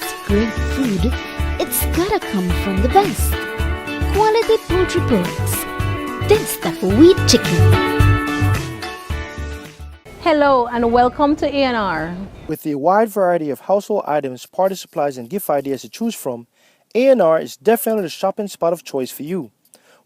it's great food, it's gotta come from the best. Quality poultry products. That's the wheat chicken. Hello and welcome to A&R. With a wide variety of household items, party supplies, and gift ideas to choose from, A&R is definitely the shopping spot of choice for you.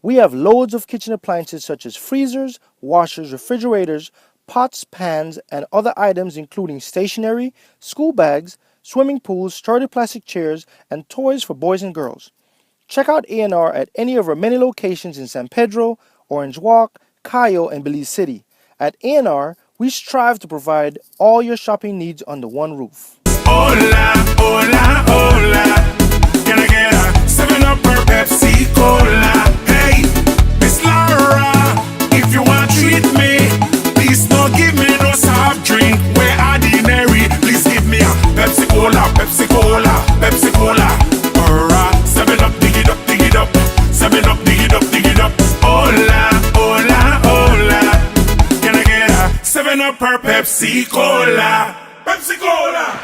We have loads of kitchen appliances such as freezers, washers, refrigerators, pots, pans, and other items including stationery, school bags, swimming pools, sturdy plastic chairs, and toys for boys and girls. Check out A&R at any of our many locations in San Pedro, Orange Walk, Cayo, and Belize City. At A&R, we strive to provide all your shopping needs under one roof. Hola, hola, hola. Can I get a 7-Up or Pepsi Cola? Hey, Miss Laura, if you want to treat me, please don't give me no soft drink. We're ordinary. Please give me a Pepsi Cola, Pepsi Cola, Pepsi Cola. Or a 7-Up, dig it up, dig it up. 7-Up, dig it up, dig it up. Hola, hola, hola. Can I get a 7-Up or Pepsi Cola? Pepsi Cola!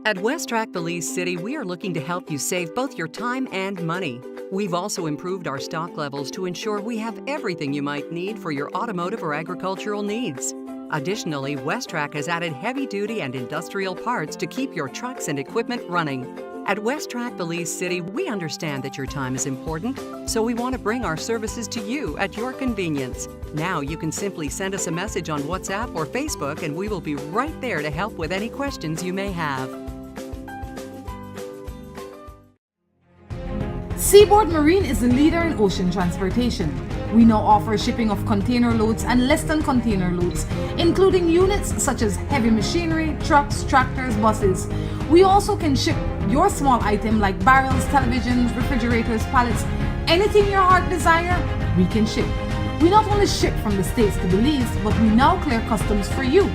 At West Track Belize City, we are looking to help you save both your time and money. We've also improved our stock levels to ensure we have everything you might need for your automotive or agricultural needs. Additionally, West Track has added heavy-duty and industrial parts to keep your trucks and equipment running. At West Track Belize City, we understand that your time is important, so we want to bring our services to you at your convenience. Now you can simply send us a message on WhatsApp or Facebook, and we will be right there to help with any questions you may have. Seaboard Marine is the leader in ocean transportation. We now offer shipping of container loads and less than container loads, including units such as heavy machinery, trucks, tractors, buses. We also can ship your small item like barrels, televisions, refrigerators, pallets, anything your heart desire, we can ship. We not only ship from the States to Belize, but we now clear customs for you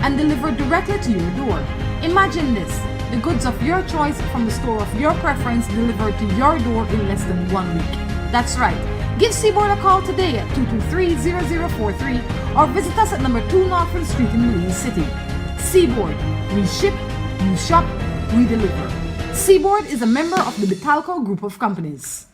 and deliver directly to your door. Imagine this. The goods of your choice from the store of your preference delivered to your door in less than 1 week. That's right. Give Seaboard a call today at 223-0043 or visit us at number 2 Northfield Street in Belize City. Seaboard. We ship, you shop, we deliver. Seaboard is a member of the Betalco Group of Companies.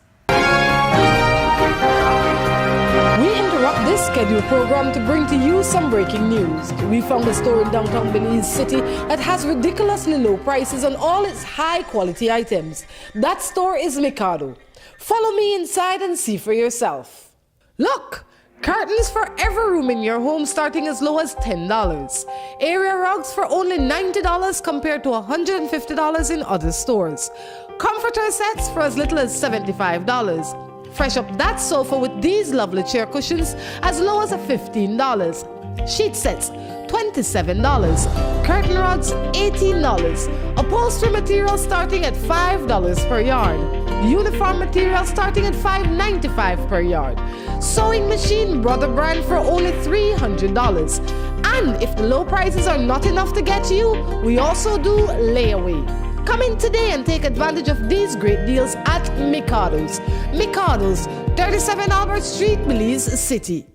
We interrupt this scheduled program to bring to you some breaking news. We found a store in downtown Belize City that has ridiculously low prices on all its high-quality items. That store is Mikado. Follow me inside and see for yourself. Look! Curtains for every room in your home starting as low as $10. Area rugs for only $90 compared to $150 in other stores. Comforter sets for as little as $75. Fresh up that sofa with these lovely chair cushions as low as $15. Sheet sets, $27. Curtain rods, $18. Upholstery material starting at $5 per yard. Uniform material starting at $5.95 per yard. Sewing machine Brother brand for only $300. And if the low prices are not enough to get you, we also do layaway. Come in today and take advantage of these great deals at Mikado's. Mikado's, 37 Albert Street, Belize City.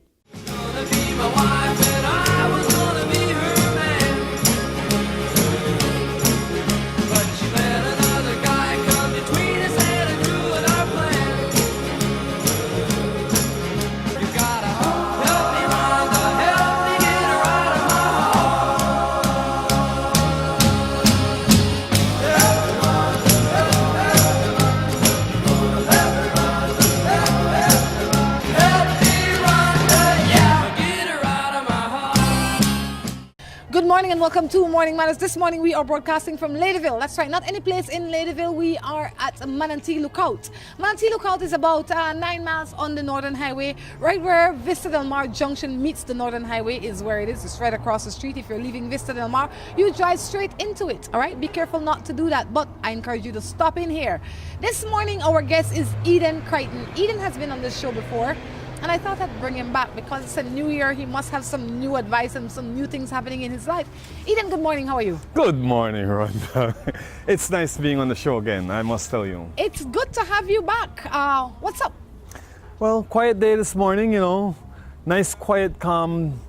Good morning and welcome to Morning Matters. This morning we are broadcasting from Ladyville. That's right, not any place in Ladyville. We are at Manatee Lookout. Manatee Lookout is about 9 miles on the Northern Highway. Right where Vista Del Mar Junction meets the Northern Highway is where it is. It's right across the street. If you're leaving Vista Del Mar, you drive straight into it. All right, be careful not to do that, but I encourage you to stop in here. This morning our guest is Eden Crichton. Eden has been on this show before. And I thought I'd bring him back because it's a new year. He must have some new advice and some new things happening in his life. Eden, good morning. How are you? Good morning, Rhonda. It's nice being on the show again, I must tell you. It's good to have you back. What's up? Well, quiet day this morning, you know. Nice, quiet, calm,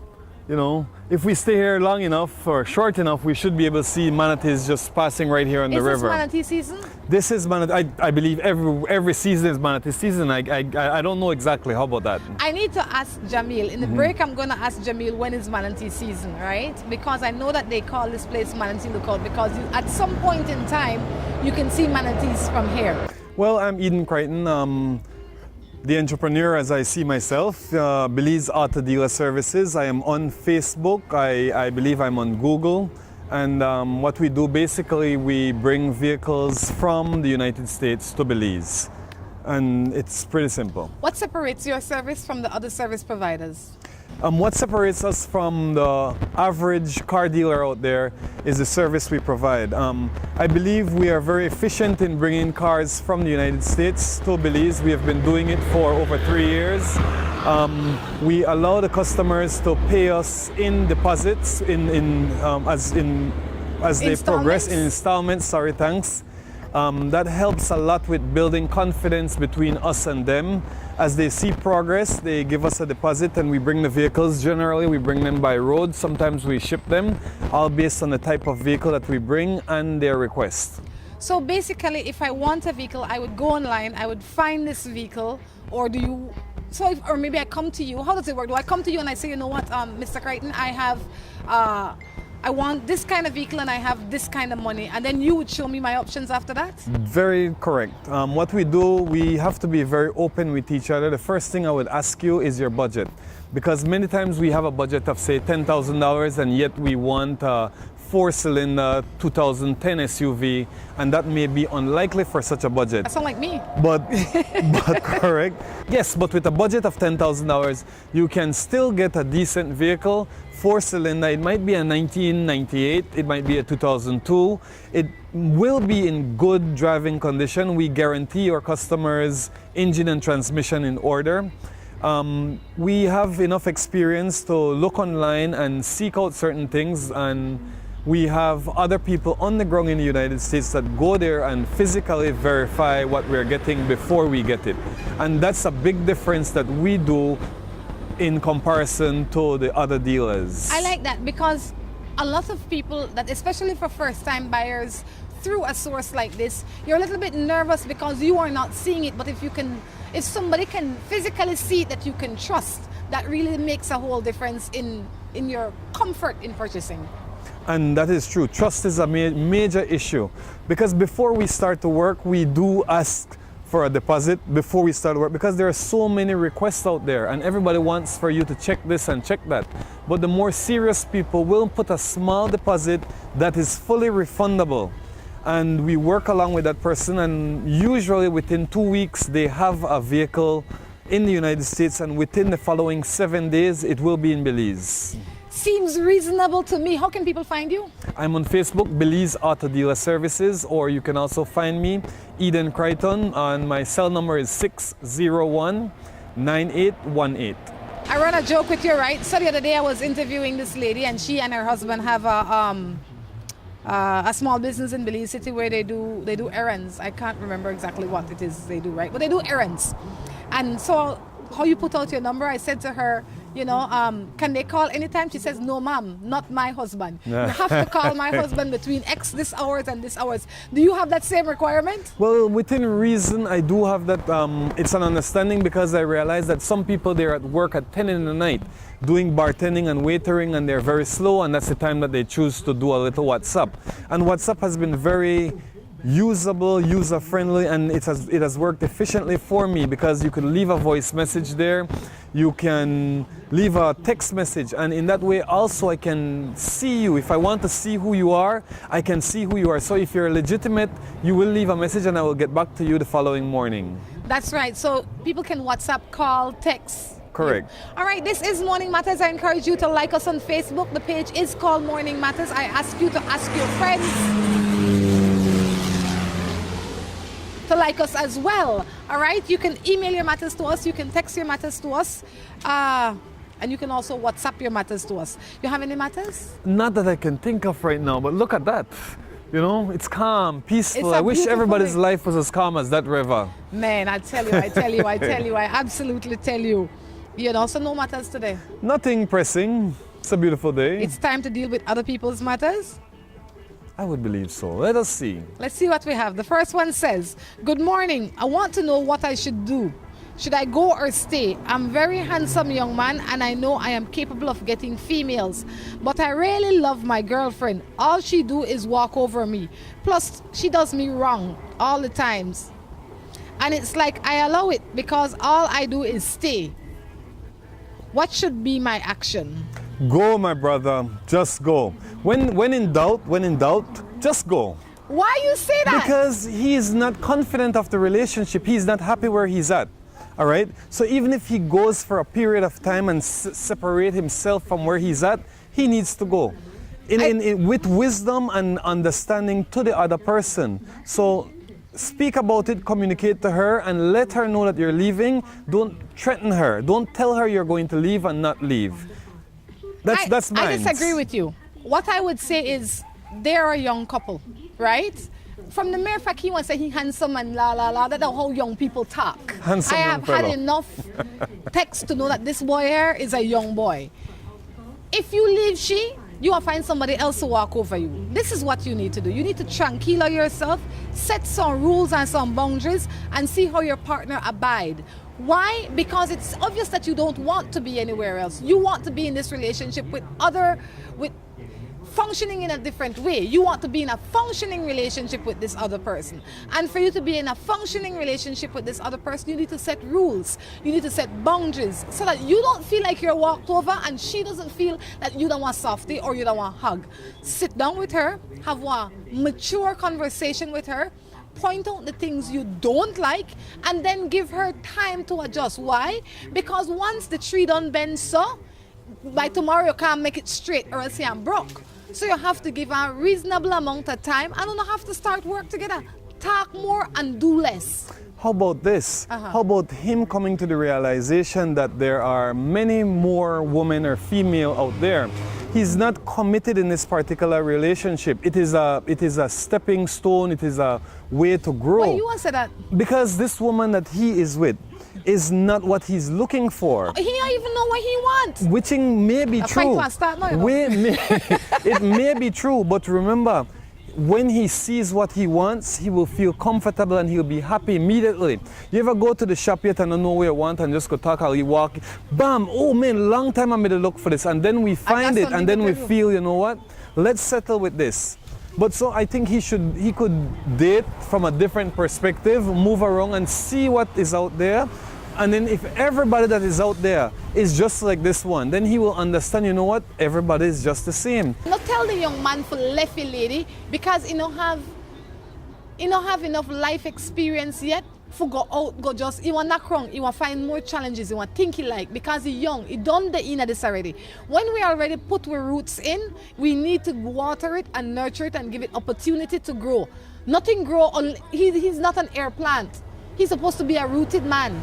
you know. If we stay here long enough or short enough, we should be able to see manatees just passing right here on the river. Is this manatee season? This is manatee. I believe every season is manatee season. I don't know exactly. How about that? I need to ask Jamil. In the break, I'm going to ask Jamil when is manatee season, right? Because I know that they call this place Manatee Lookout because at some point in time, you can see manatees from here. Well, I'm Eden Crichton. The entrepreneur, as I see myself, Belize Auto Dealer Services. I am on Facebook. I believe I'm on Google. And what we do, basically, we bring vehicles from the United States to Belize. And it's pretty simple. What separates your service from the other service providers? What separates us from the average car dealer out there is the service we provide. I believe we are very efficient in bringing cars from the United States to Belize. We have been doing it for over 3 years. We allow the customers to pay us in deposits as they progress in installments. Sorry, thanks. That helps a lot with building confidence between us and them. As they see progress, they give us a deposit and we bring the vehicles. Generally, we bring them by road. Sometimes we ship them, all based on the type of vehicle that we bring and their request. So basically, if I want a vehicle, I would go online, I would find this vehicle, or do you... or maybe I come to you. How does it work? Do I come to you and I say, you know what, Mr. Crichton, I want this kind of vehicle and I have this kind of money, and then you would show me my options after that? Very correct. What we do, we have to be very open with each other. The first thing I would ask you is your budget, because many times we have a budget of say $10,000 and yet we want a 4-cylinder 2010 SUV, and that may be unlikely for such a budget. That sounds like me. But correct. Yes, but with a budget of $10,000, you can still get a decent vehicle, 4-cylinder. It might be a 1998, it might be a 2002. It will be in good driving condition. We guarantee our customers engine and transmission in order. We have enough experience to look online and seek out certain things, and we have other people on the ground in the United States that go there and physically verify what we're getting before we get it. And that's a big difference that we do in comparison to the other dealers. I like that because a lot of people that, especially for first-time buyers, through a source like this, you're a little bit nervous because you are not seeing it. But if somebody can physically see it that you can trust, that really makes a whole difference in your comfort in purchasing. And that is true. Trust is a major issue, because before we start to work, we do ask for a deposit before we start work, because there are so many requests out there and everybody wants for you to check this and check that. But the more serious people will put a small deposit that is fully refundable, and we work along with that person, and usually within 2 weeks they have a vehicle in the United States, and within the following 7 days it will be in Belize. Seems reasonable to me. How can people find you? I'm on Facebook, Belize Auto Dealer Services, or you can also find me, Eden Crichton, and my cell number is 601-9818. I run a joke with you, right? So the other day I was interviewing this lady, and she and her husband have a small business in Belize City where they do errands. I can't remember exactly what it is they do, right? But they do errands. And so how you put out your number, I said to her, you know, can they call anytime? She says, no, ma'am, not my husband. You have to call my husband between this hours and this hours. Do you have that same requirement? Well, within reason, I do have that. It's an understanding, because I realize that some people, they're at work at 10 in the night doing bartending and waitering, and they're very slow, and that's the time that they choose to do a little WhatsApp. And WhatsApp has been very usable, user-friendly, and it has worked efficiently for me, because you can leave a voice message there, you can leave a text message, and in that way also I can see you. If I want to see who you are, I can see who you are. So if you're legitimate, you will leave a message and I will get back to you the following morning. That's right. So people can WhatsApp, call, text. Correct. All right, this is Morning Matters. I encourage you to like us on Facebook. The page is called Morning Matters. I ask you to ask your friends to like us as well. All right, you can email your matters to us, you can text your matters to us, and you can also WhatsApp your matters to us. You have any matters? Not that I can think of right now, but look at that. You know, it's calm, peaceful. It's a I wish beautiful everybody's day. life was as calm as that river. Man, I tell you, I absolutely tell you. You know, so no matters today. Nothing pressing. It's a beautiful day. It's time to deal with other people's matters. I would believe so. Let us see. Let's see what we have. The first one says, "Good morning. I want to know what I should do. Should I go or stay? I'm very handsome young man and I know I am capable of getting females. But I really love my girlfriend. All she do is walk over me. Plus, she does me wrong all the times. And it's like I allow it because all I do is stay. What should be my action?" Go, my brother. Just go. When in doubt, just go. Why you say that? Because he's not confident of the relationship. He's not happy where he's at. All right? So even if he goes for a period of time and separate himself from where he's at, he needs to go. With wisdom and understanding to the other person. So speak about it, communicate to her, and let her know that you're leaving. Don't threaten her. Don't tell her you're going to leave and not leave. That's mine. I disagree with you. What I would say is they're a young couple, right? From the mere fact he wants to say he's handsome and la la la, that's how young people talk. Handsome I young have had fellow. enough text to know that this boy here is a young boy. If you leave you will find somebody else to walk over you. This is what you need to do. You need to tranquilo yourself, set some rules and some boundaries, and see how your partner abide. Why? Because it's obvious that you don't want to be anywhere else. You want to be in this relationship with functioning in a different way. You want to be in a functioning relationship with this other person. And for you to be in a functioning relationship with this other person, you need to set rules. You need to set boundaries so that you don't feel like you're walked over and she doesn't feel that you don't want softy or you don't want hug. Sit down with her, have a mature conversation with her, point out the things you don't like, and then give her time to adjust. Why? Because once the tree done bend so, by tomorrow you can't make it straight or else you're broke. So you have to give her a reasonable amount of time and don't have to start work together. Talk more and do less. How about this? How about him coming to the realization that there are many more women or female out there? He's not committed in this particular relationship. It is a stepping stone. It is a way to grow. Why you want to say that? Because this woman that he is with is not what he's looking for. He don't even know what he wants. Which may be true. It may be true, but remember, when he sees what he wants, he will feel comfortable and he'll be happy immediately. You ever go to the shop yet and don't know where you want and just go talk, how you walk, bam, oh man, long time I made a look for this, and then we find it and then we feel, you know what, let's settle with this. But so I think he could date from a different perspective, move around and see what is out there. And then if everybody that is out there is just like this one, then he will understand, you know what, everybody is just the same. Not tell the young man for left a lady because he don't have enough life experience yet for go out, go just, he want knock wrong, he want find more challenges, he want think he like, because he young, he done the inner this already. When we already put our roots in, we need to water it and nurture it and give it opportunity to grow. Nothing grow, he's not an air plant. He's supposed to be a rooted man.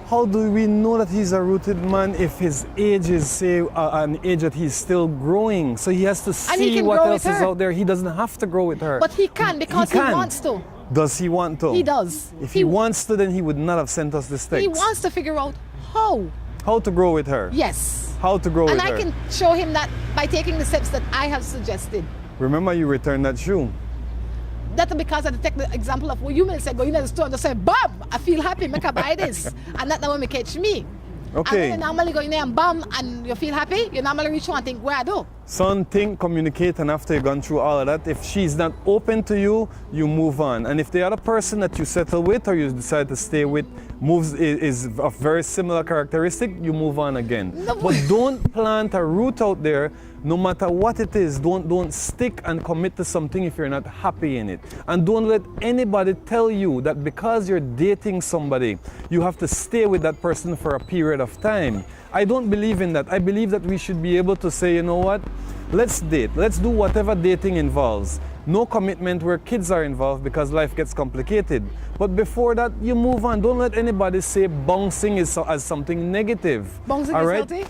How do we know that he's a rooted man if his age is, say, an age that he's still growing? So he has to see what else is out there. He doesn't have to grow with her. But he can because he wants to. Does he want to? He does. If he wants to, then he would not have sent us this text. He wants to figure out how. How to grow with her. Yes. How to grow with her. And I can show him that by taking the steps that I have suggested. Remember, you returned that shoe. That's because I take the example of what you may say, go in the store and just say, Bob, I feel happy, make I buy this. And that's the one may catch me. Okay. And when you normally go in there and bam, and you feel happy, you normally reach one and think, where I do? Son, think, communicate, and after you've gone through all of that, if she's not open to you, you move on. And if the other person that you settle with or you decide to stay with is of very similar characteristic, you move on again. No, but don't plant a root out there. No matter what it is, don't stick and commit to something if you're not happy in it. And don't let anybody tell you that because you're dating somebody, you have to stay with that person for a period of time. I don't believe in that. I believe that we should be able to say, you know what, Let's date. Let's do whatever dating involves. No commitment where kids are involved because life gets complicated. But before that, you move on. Don't let anybody say bouncing is as something negative. Bouncing all is right? healthy?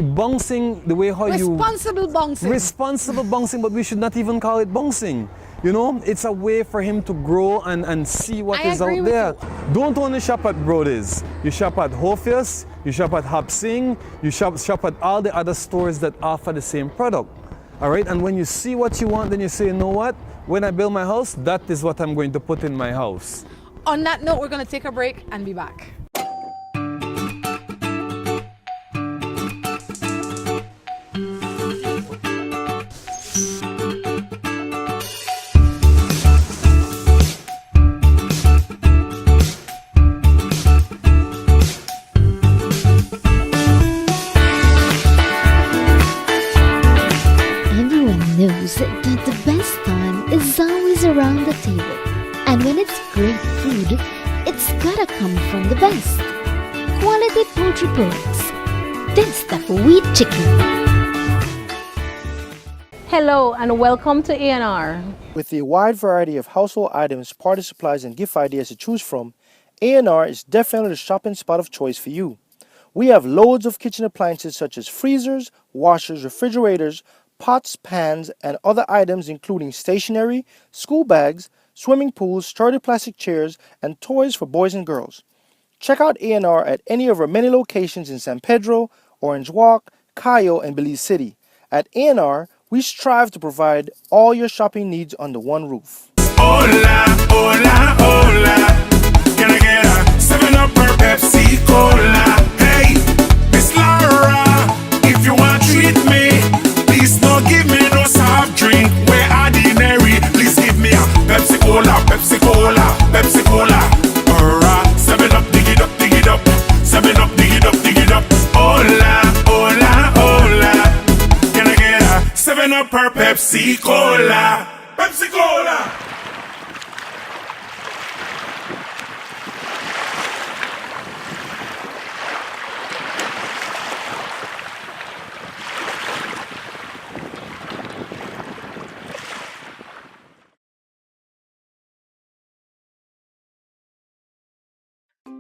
Bouncing, the way how you... Responsible bouncing. Responsible bouncing, but we should not even call it bouncing. You know, it's a way for him to grow and see what is out there. Don't only shop at Brody's. You shop at Hofius, you shop at Hop Sing, you shop at all the other stores that offer the same product. All right, and when you see what you want, then you say, you know what? When I build my house, that is what I'm going to put in my house. On that note, we're going to take a break and be back. Knows that the best time is always around the table. And when it's great food, it's gotta come from the best. Quality poultry products. That's the wheat chicken. Hello and welcome to A&R. With a wide variety of household items, party supplies, and gift ideas to choose from, A&R is definitely the shopping spot of choice for you. We have loads of kitchen appliances such as freezers, washers, refrigerators, pots, pans, and other items including stationery, school bags, swimming pools, sturdy plastic chairs, and toys for boys and girls. Check out A&R at any of our many locations in San Pedro, Orange Walk, Cayo, and Belize City. At A&R, we strive to provide all your shopping needs under one roof. Hola, hola, hola. Can I get a 7-Up or Pepsi Cola? Hey, Miss Laura, if you want to treat me, please don't give me no soft drink. We're ordinary. Please give me a Pepsi Cola, Pepsi Cola, Pepsi Cola. Or a 7-Up, dig it up, dig it up. 7-Up, dig it up, dig it up. Hola, hola, hola. Can I get a 7-Up or Pepsi Cola? Pepsi Cola.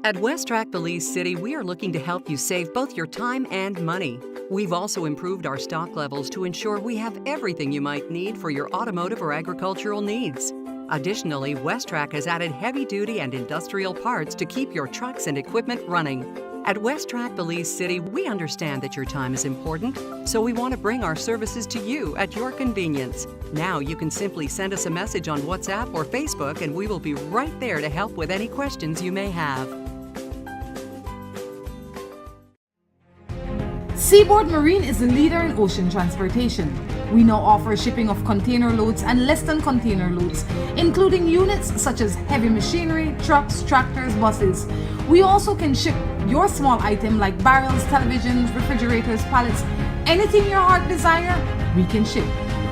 At West Track Belize City, we are looking to help you save both your time and money. We've also improved our stock levels to ensure we have everything you might need for your automotive or agricultural needs. Additionally, West Track has added heavy-duty and industrial parts to keep your trucks and equipment running. At West Track Belize City, we understand that your time is important, so we want to bring our services to you at your convenience. Now you can simply send us a message on WhatsApp or Facebook and we will be right there to help with any questions you may have. Seaboard Marine is the leader in ocean transportation. We now offer shipping of container loads and less than container loads, including units such as heavy machinery, trucks, tractors, buses. We also can ship your small item like barrels, televisions, refrigerators, pallets, anything your heart desire, we can ship.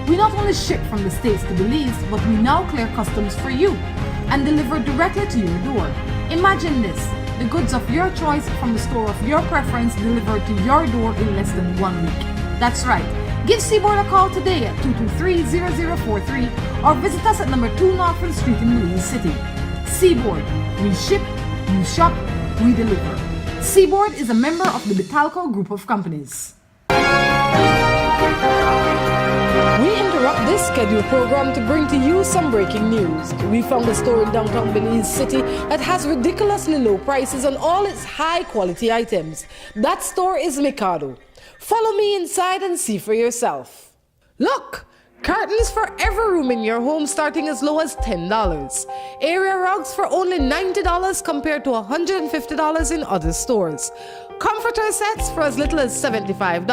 We not only ship from the States to Belize, but we now clear customs for you and deliver directly to your door. Imagine this. The goods of your choice from the store of your preference delivered to your door in less than 1 week. That's right. Give Seaboard a call today at 223-0043 or visit us at number 2 Norfolk Street in Belize City. Seaboard. We ship, you shop, we deliver. Seaboard is a member of the Betalco Group of Companies. We interrupt this scheduled program to bring to you some breaking news. We found a store in downtown Belize City that has ridiculously low prices on all its high quality items. That store is Mikado. Follow me inside and see for yourself. Look! Curtains for every room in your home starting as low as $10. Area rugs for only $90 compared to $150 in other stores. Comforter sets for as little as $75.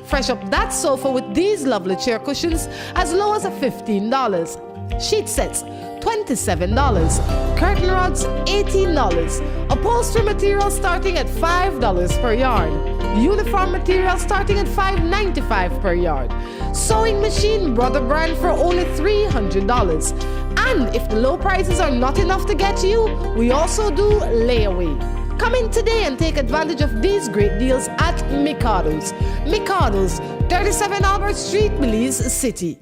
Fresh up that sofa with these lovely chair cushions as low as $15. Sheet sets, $27. Curtain rods, $18. Upholstery material starting at $5 per yard. Uniform material starting at $5.95 per yard. Sewing machine Brother brand for only $300. And if the low prices are not enough to get you, we also do layaway. Come in today and take advantage of these great deals at Mikado's. Mikado's, 37 Albert Street, Belize City.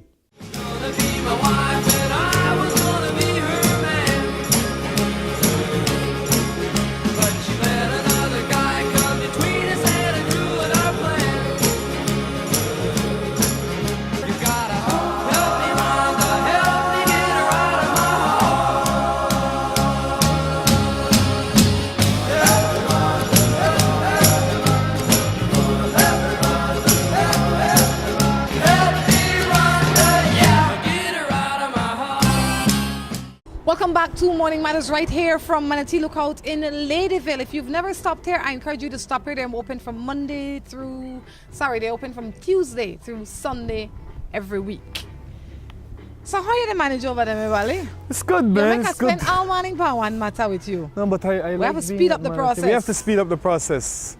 Welcome back to Morning Matters right here from Manatee Lookout in Ladyville. If you've never stopped here, I encourage you to stop here. They're open from they open from Tuesday through Sunday every week. So how you the manage over there, Valley? It's good, man. You make us spend all morning for one matter with you. No, but I We have to speed up the process. We have to speed up the process.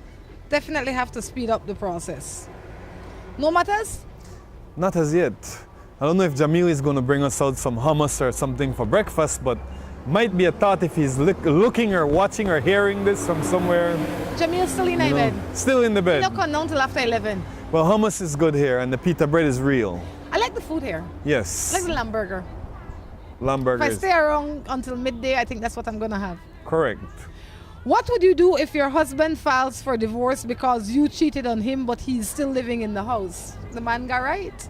Definitely have to speed up the process. No matters? Not as yet. I don't know if Jamil is going to bring us out some hummus or something for breakfast, but might be a thought if he's looking or watching or hearing this from somewhere. Jamil's still in bed. Still in the bed. He don't come down till after 11. Well, hummus is good here, and the pita bread is real. I like the food here. Yes. I like the lamb burger. Lamb If I burgers. stay around until midday, I think that's what I'm going to have. Correct. What would you do if your husband files for divorce because you cheated on him, but he's still living in the house? The man got right.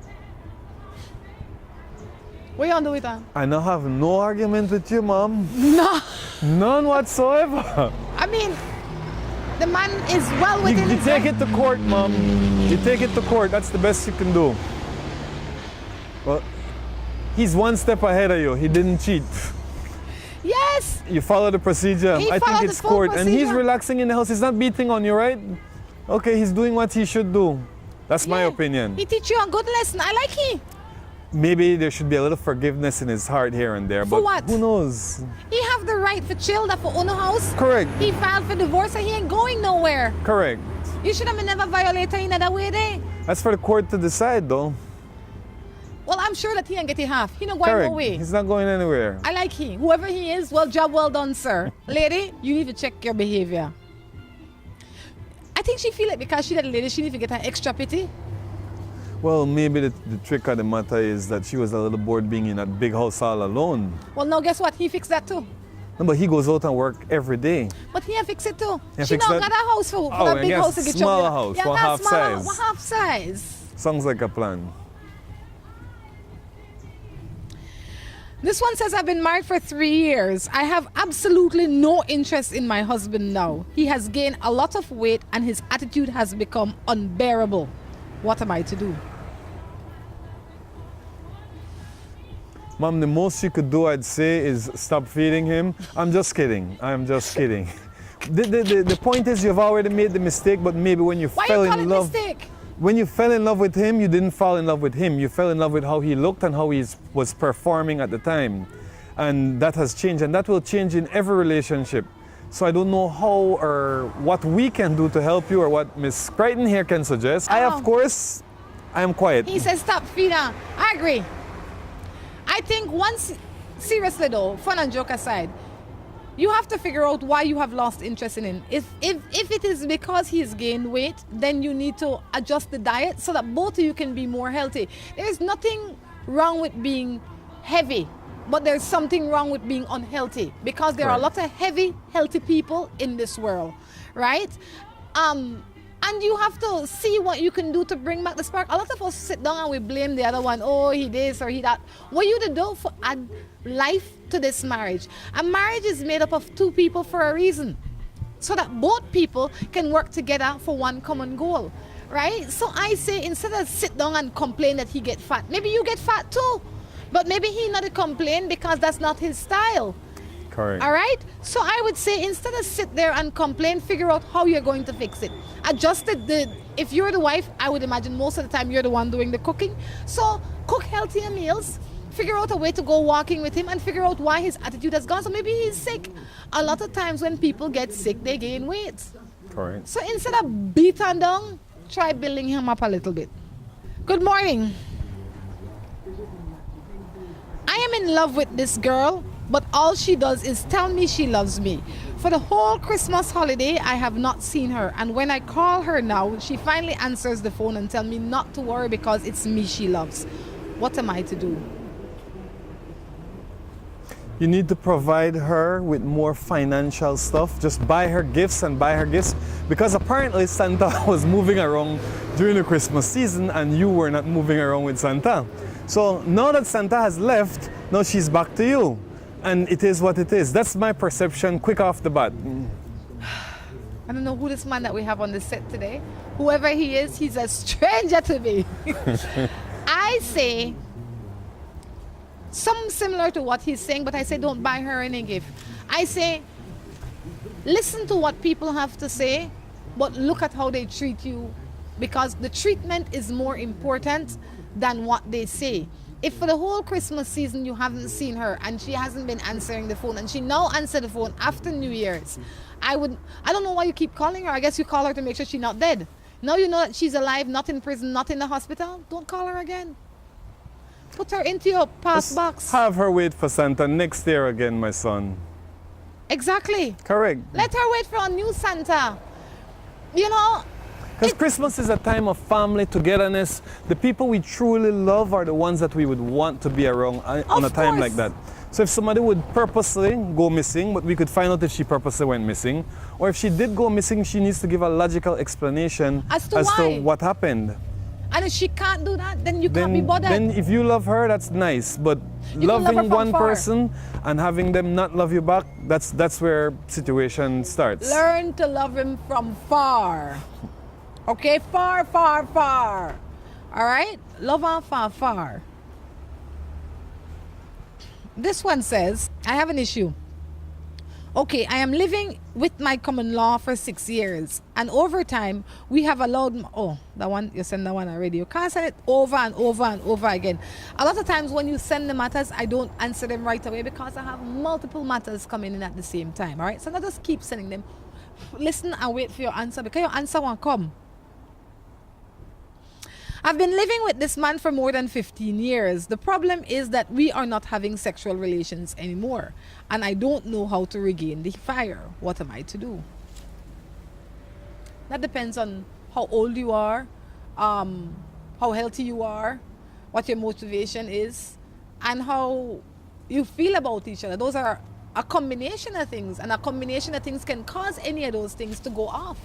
What you gonna do with that? I don't have no argument with you, Mom. No. None whatsoever. I mean, the man is well within You his take right. it to court, Mom. You take it to court. That's the best you can do. Well, he's one step ahead of you. He didn't cheat. Yes. You follow the procedure. He I followed think the it's full court. And he's procedure. relaxing in the house. He's not beating on you, right? Okay, he's doing what he should do. That's my Yeah. opinion. He teach you a good lesson. I like him. Maybe there should be a little forgiveness in his heart here and there. For but what? who knows? He have the right for children for own a house. Correct. He filed for divorce and he ain't going nowhere. Correct. You should have never violated in that way there. That's for the court to decide, though. Well, I'm sure that he ain't getting half. He not going Correct. no way. He's not going anywhere. I like him. Whoever he is, well, job well done, sir. Lady, you need to check your behavior. I think she feel it because she that lady, she need to get her extra pity. Well, maybe the trick of the matter is that she was a little bored being in that big house all alone. Well, now guess what? He fixed that too. No, but he goes out and work every day. But he fix it too. He She fix now that? got a house for Oh, that I big guess house to get smaller you. house, Yeah, one that half smaller, size. one half size. Sounds like a plan. This one says, I've been married for 3 years. I have absolutely no interest in my husband now. He has gained a lot of weight and his attitude has become unbearable. What am I to do? Mom, the most you could do, I'd say, is stop feeding him. I'm just kidding. I'm just kidding. The point is you've already made the mistake, but maybe when you Why fell you call in it love... mistake? When you fell in love with him, you didn't fall in love with him. You fell in love with how he looked and how he was performing at the time. And that has changed, and that will change in every relationship. So I don't know how or what we can do to help you or what Miss Crichton here can suggest. I, of course, I am quiet. He says, stop feeding. I agree. I think once, seriously though, fun and joke aside, you have to figure out why you have lost interest in him. If it is because he's gained weight, then you need to adjust the diet so that both of you can be more healthy. There is nothing wrong with being heavy, but there's something wrong with being unhealthy because there are a lot of heavy, healthy people in this world, right? And you have to see what you can do to bring back the spark. A lot of us sit down and we blame the other one. Oh, he this or he that. What you to do for add life to this marriage? A marriage is made up of two people for a reason, so that both people can work together for one common goal, right? So I say instead of sit down and complain that he get fat, maybe you get fat too, but maybe he not to complain because that's not his style. Correct. All right? So I would say instead of sit there and complain, figure out how you're going to fix it. Adjust it. If you're the wife, I would imagine most of the time you're the one doing the cooking. So cook healthier meals, figure out a way to go walking with him and figure out why his attitude has gone. So maybe he's sick. A lot of times when people get sick, they gain weight. Correct. So instead of beat him down, try building him up a little bit. Good morning. I am in love with this girl but all she does is tell me she loves me. For the whole Christmas holiday, I have not seen her, and when I call her now, she finally answers the phone and tells me not to worry because it's me she loves. What am I to do? You need to provide her with more financial stuff. Just buy her gifts and buy her gifts. Because apparently Santa was moving around during the Christmas season and you were not moving around with Santa. So now that Santa has left, now she's back to you. And it is what it is. That's my perception, quick off the bat. I don't know who this man that we have on the set today. Whoever he is, he's a stranger to me. I say something similar to what he's saying, but I say don't buy her any gift. I say listen to what people have to say, but look at how they treat you, because the treatment is more important than what they say. If for the whole Christmas season you haven't seen her and she hasn't been answering the phone and she now answered the phone after New Year's, I don't know why you keep calling her. I guess you call her to make sure she's not dead. Now you know that she's alive, not in prison, not in the hospital. Don't call her again. Put her into your pass box. Have her wait for Santa next year again, my son. Exactly. Correct. Let her wait for a new Santa. You know, because Christmas is a time of family togetherness. The people we truly love are the ones that we would want to be around on a time like that. So if somebody would purposely go missing, but we could find out if she purposely went missing, or if she did go missing, she needs to give a logical explanation as to what happened. And if she can't do that, then you can't be bothered. Then if you love her, that's nice. But loving one person and having them not love you back, that's where situation starts. Learn to love him from far. Okay? Far, far, far. All right? Love him far, far. This one says, I have an issue. Okay, I am living with my common law for 6 years, and over time we have allowed that one, you send that one already. You can't send it over and over and over again. A lot of times when you send the matters, I don't answer them right away because I have multiple matters coming in at the same time. All right, so I just keep sending them. Listen and wait for your answer, because your answer won't come. I've been living with this man for more than 15 years. The problem is that we are not having sexual relations anymore, and I don't know how to regain the fire. What am I to do? That depends on how old you are, how healthy you are, what your motivation is, and how you feel about each other. Those are a combination of things, and a combination of things can cause any of those things to go off.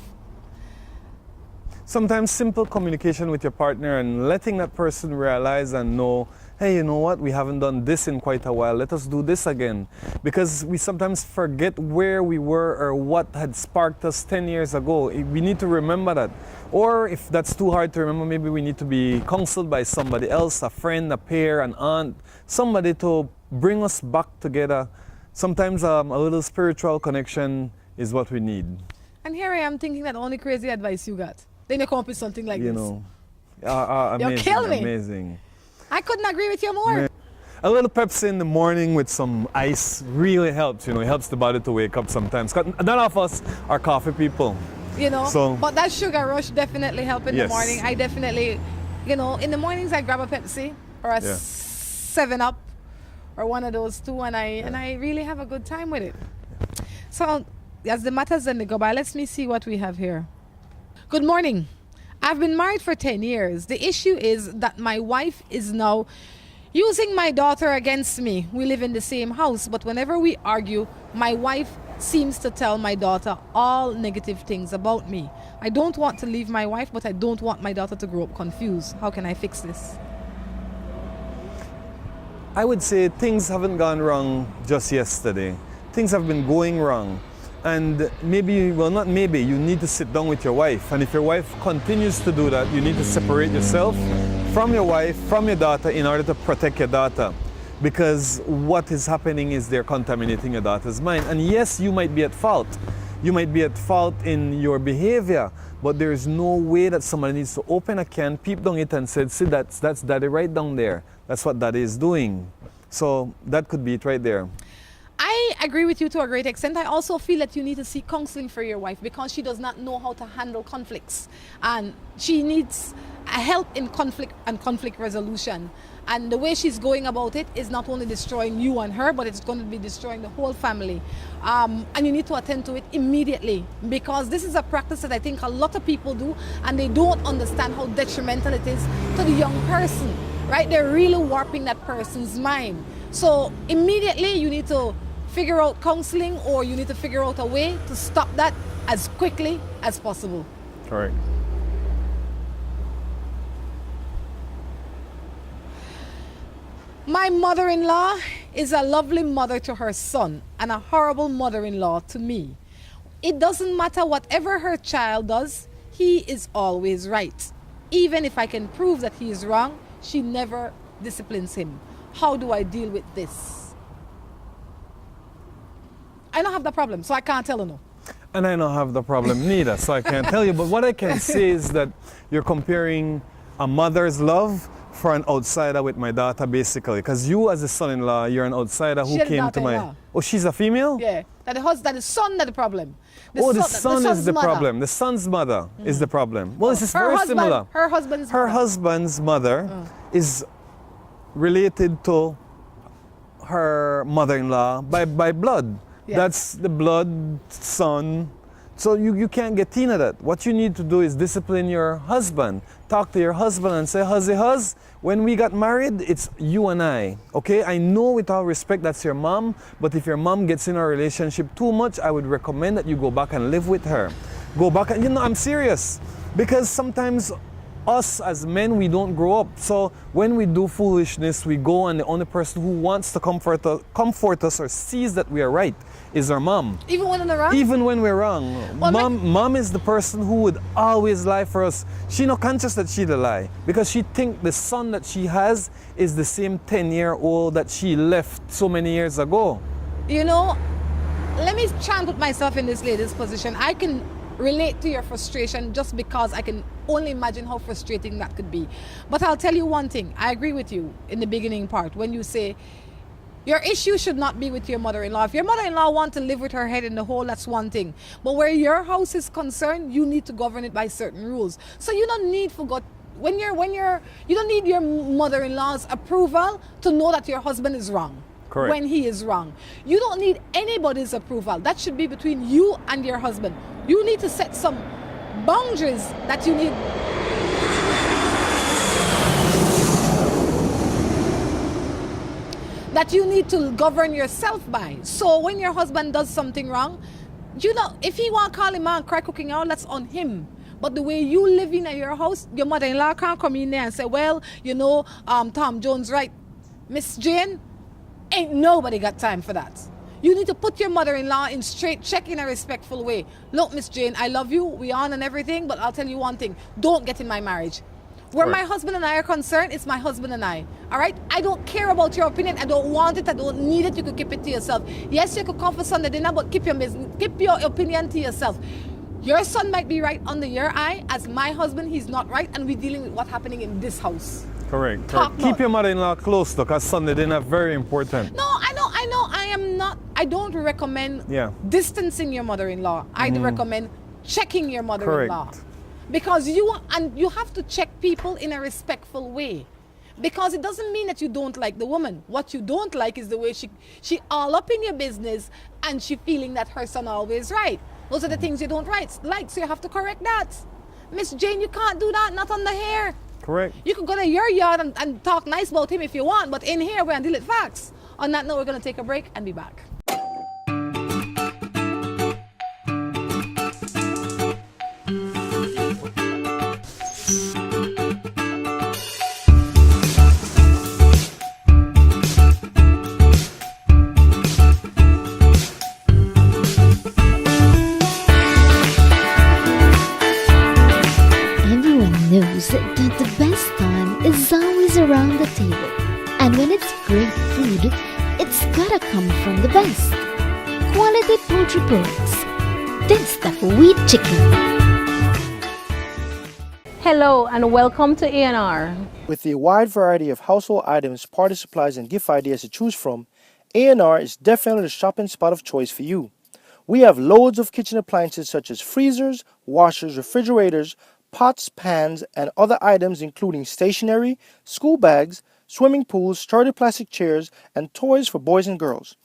Sometimes simple communication with your partner and letting that person realize and know, hey, you know what, we haven't done this in quite a while, let us do this again. Because we sometimes forget where we were or what had sparked us 10 years ago. We need to remember that. Or if that's too hard to remember, maybe we need to be counseled by somebody else, a friend, a peer, an aunt, somebody to bring us back together. Sometimes a little spiritual connection is what we need. And here I am thinking that only crazy advice you got. Then you come up with something like this. Amazing, you'll kill me. Amazing. I couldn't agree with you more. A little Pepsi in the morning with some ice really helps. It helps the body to wake up sometimes. 'Cause none of us are coffee people. But that sugar rush definitely helps in the morning. I definitely, in the mornings I grab a Pepsi or a 7-Up or one of those two, and I really have a good time with it. So as the matters then they go by, let me see what we have here. Good morning. I've been married for 10 years. The issue is that my wife is now using my daughter against me. We live in the same house, but whenever we argue, my wife seems to tell my daughter all negative things about me. I don't want to leave my wife, but I don't want my daughter to grow up confused. How can I fix this? I would say things haven't gone wrong just yesterday. Things have been going wrong. And maybe, well, not maybe, you need to sit down with your wife. And if your wife continues to do that, you need to separate yourself from your wife, from your daughter, in order to protect your daughter. Because what is happening is they're contaminating your daughter's mind. And yes, you might be at fault. You might be at fault in your behavior, but there is no way that somebody needs to open a can, peep down it and say, see, that's daddy right down there. That's what daddy is doing. So that could be it right there. I agree with you to a great extent. I also feel that you need to seek counseling for your wife because she does not know how to handle conflicts, and she needs help in conflict and conflict resolution. And the way she's going about it is not only destroying you and her, but it's going to be destroying the whole family. And you need to attend to it immediately, because this is a practice that I think a lot of people do, and they don't understand how detrimental it is to the young person, right? They're really warping that person's mind. So immediately you need to figure out counseling, or you need to figure out a way to stop that as quickly as possible. Correct. My mother-in-law is a lovely mother to her son and a horrible mother-in-law to me. It doesn't matter whatever her child does, he is always right. Even if I can prove that he is wrong, she never disciplines him. How do I deal with this? I don't have the problem, so I can't tell her no. And I don't have the problem neither, so I can't tell you. But what I can say is that you're comparing a mother's love for an outsider with my daughter, basically. Because you, as a son-in-law, you're an outsider who came to my... Oh, she's a female? Yeah. That the son that's the problem. The son is the problem. The son's mother is the problem. Well, this is very similar. Her husband's Her mother. husband's mother is related to her mother-in-law by blood. Yeah. That's the blood son. So you can't get in at that. What you need to do is discipline your husband. Talk to your husband and say, huzzy, when we got married, it's you and I. Okay? I know with all respect that's your mom, but if your mom gets in a relationship too much, I would recommend that you go back and live with her. Go back and, I'm serious. Because sometimes us as men, we don't grow up. So when we do foolishness, we go, and the only person who wants to comfort us or sees that we are right is our mom. Even when they're wrong? Even when we're wrong. Well, mom is the person who would always lie for us. She not conscious that she the lie, because she think the son that she has is the same 10-year-old that she left so many years ago. You know, let me try and put myself in this lady's position. I can relate to your frustration just because I can only imagine how frustrating that could be. But I'll tell you one thing. I agree with you in the beginning part when you say your issue should not be with your mother-in-law. If your mother-in-law wants to live with her head in the hole, that's one thing. But where your house is concerned, you need to govern it by certain rules. So you don't need you don't need your mother-in-law's approval to know that your husband is wrong. Correct. When he is wrong. You don't need anybody's approval. That should be between you and your husband. You need to set some boundaries that you need. That you need to govern yourself by. So when your husband does something wrong, you know, if he want to call him out and cry cooking out, that's on him. But the way you live in at your house, your mother-in-law can't come in there and say, well, you know, Tom Jones right. Miss Jane, ain't nobody got time for that. You need to put your mother-in-law in straight check in a respectful way. Look, Miss Jane, I love you, we on and everything, but I'll tell you one thing. Don't get in my marriage. Where my husband and I are concerned, it's my husband and I. All right? I don't care about your opinion. I don't want it. I don't need it. You could keep it to yourself. Yes, you could come for Sunday dinner, but keep your business, keep your opinion to yourself. Your son might be right under your eye. As my husband, he's not right, and we're dealing with what's happening in this house. Correct. Keep your mother-in-law close, though, because Sunday dinner very important. No, I know. I don't recommend distancing your mother-in-law. I recommend checking your mother-in-law. Correct. Because you have to check people in a respectful way. Because it doesn't mean that you don't like the woman. What you don't like is the way she all up in your business and she feeling that her son always right. Those are the things you don't like, so you have to correct that. Miss Jane, you can't do that, not on the hair. Correct. You can go to your yard and talk nice about him if you want, but in here we're going to deal with facts. On that note, we're going to take a break and be back. Knows that the best time is always around the table. And when it's great food, it's gotta come from the best. Quality poultry products. That's the wheat chicken. Hello and welcome to A&R. With a wide variety of household items, party supplies, and gift ideas to choose from, A&R is definitely the shopping spot of choice for you. We have loads of kitchen appliances such as freezers, washers, refrigerators, pots, pans, and other items including stationery, school bags, swimming pools, sturdy plastic chairs, and toys for boys and girls.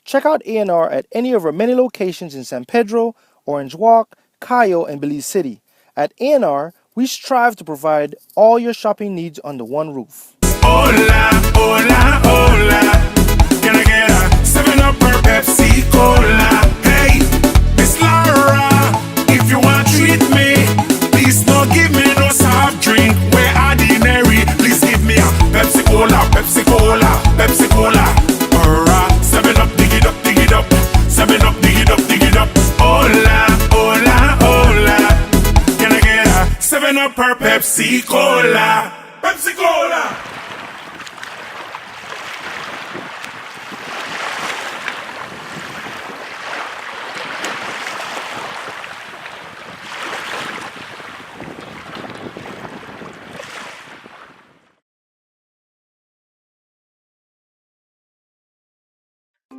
Check out A&R at any of our many locations in San Pedro, Orange Walk, Cayo, and Belize City. At A&R, we strive to provide all your shopping needs under one roof. Hola, hola, hola. Can I get a 7-Up or Pepsi Cola? Hey, Miss Laura, if you want to treat me, please don't give me no soft drink. We're ordinary. Please give me a Pepsi Cola, Pepsi Cola, Pepsi Cola. Or a 7-Up, dig it up, dig it up. 7-Up, dig it up, dig it up. Hola, hola, hola. Can I get a 7-Up or Pepsi Cola? Pepsi Cola.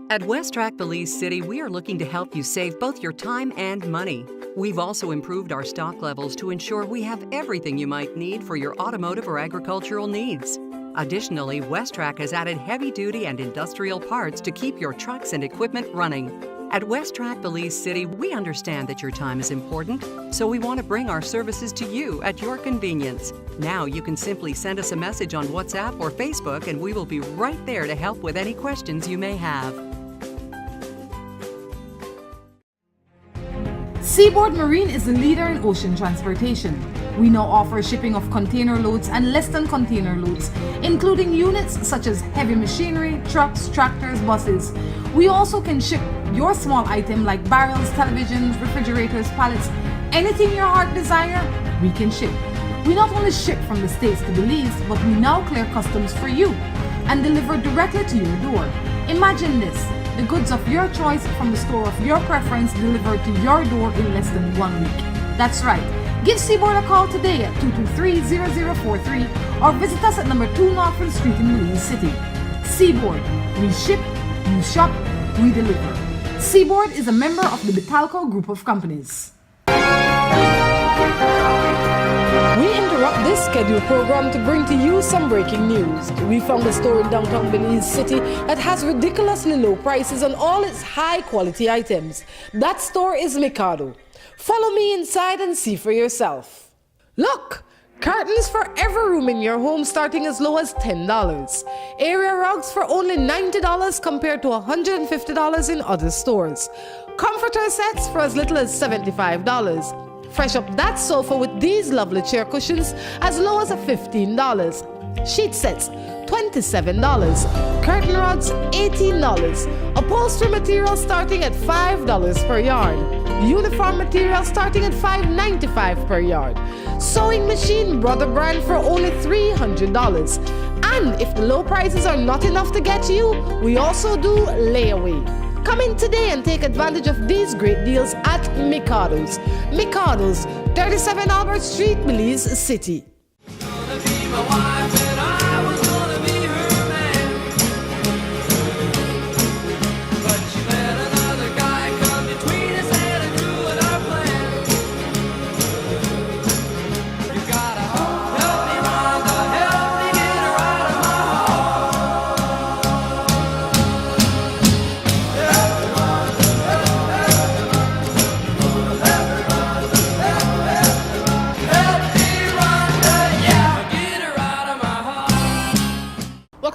At West Track Belize City, we are looking to help you save both your time and money. We've also improved our stock levels to ensure we have everything you might need for your automotive or agricultural needs. Additionally, West Track has added heavy-duty and industrial parts to keep your trucks and equipment running. At West Track Belize City, we understand that your time is important, so we want to bring our services to you at your convenience. Now you can simply send us a message on WhatsApp or Facebook, and we will be right there to help with any questions you may have. Seaboard Marine is the leader in ocean transportation. We now offer shipping of container loads and less than container loads, including units such as heavy machinery, trucks, tractors, buses. We also can ship your small item like barrels, televisions, refrigerators, pallets, anything your heart desire, we can ship. We not only ship from the States to Belize, but we now clear customs for you and deliver directly to your door. Imagine this. The goods of your choice from the store of your preference delivered to your door in less than 1 week. That's right. Give Seaboard a call today at 223-0043 or visit us at number 2 Northfield Street in Belize City. Seaboard. We ship, you shop, we deliver. Seaboard is a member of the Betalco Group of Companies. We interrupt this scheduled program to bring to you some breaking news. We found a store in downtown Belize City that has ridiculously low prices on all its high quality items. That store is Mikado. Follow me inside and see for yourself. Look! Curtains for every room in your home starting as low as $10. Area rugs for only $90 compared to $150 in other stores. Comforter sets for as little as $75. Fresh up that sofa with these lovely chair cushions as low as $15. Sheet sets, $27. Curtain rods, $18. Upholstery material starting at $5 per yard. Uniform material starting at $5.95 per yard. Sewing machine Brother brand for only $300. And if the low prices are not enough to get you, we also do layaway. Come in today and take advantage of these great deals at Mikado's. Mikado's, 37 Albert Street, Belize City.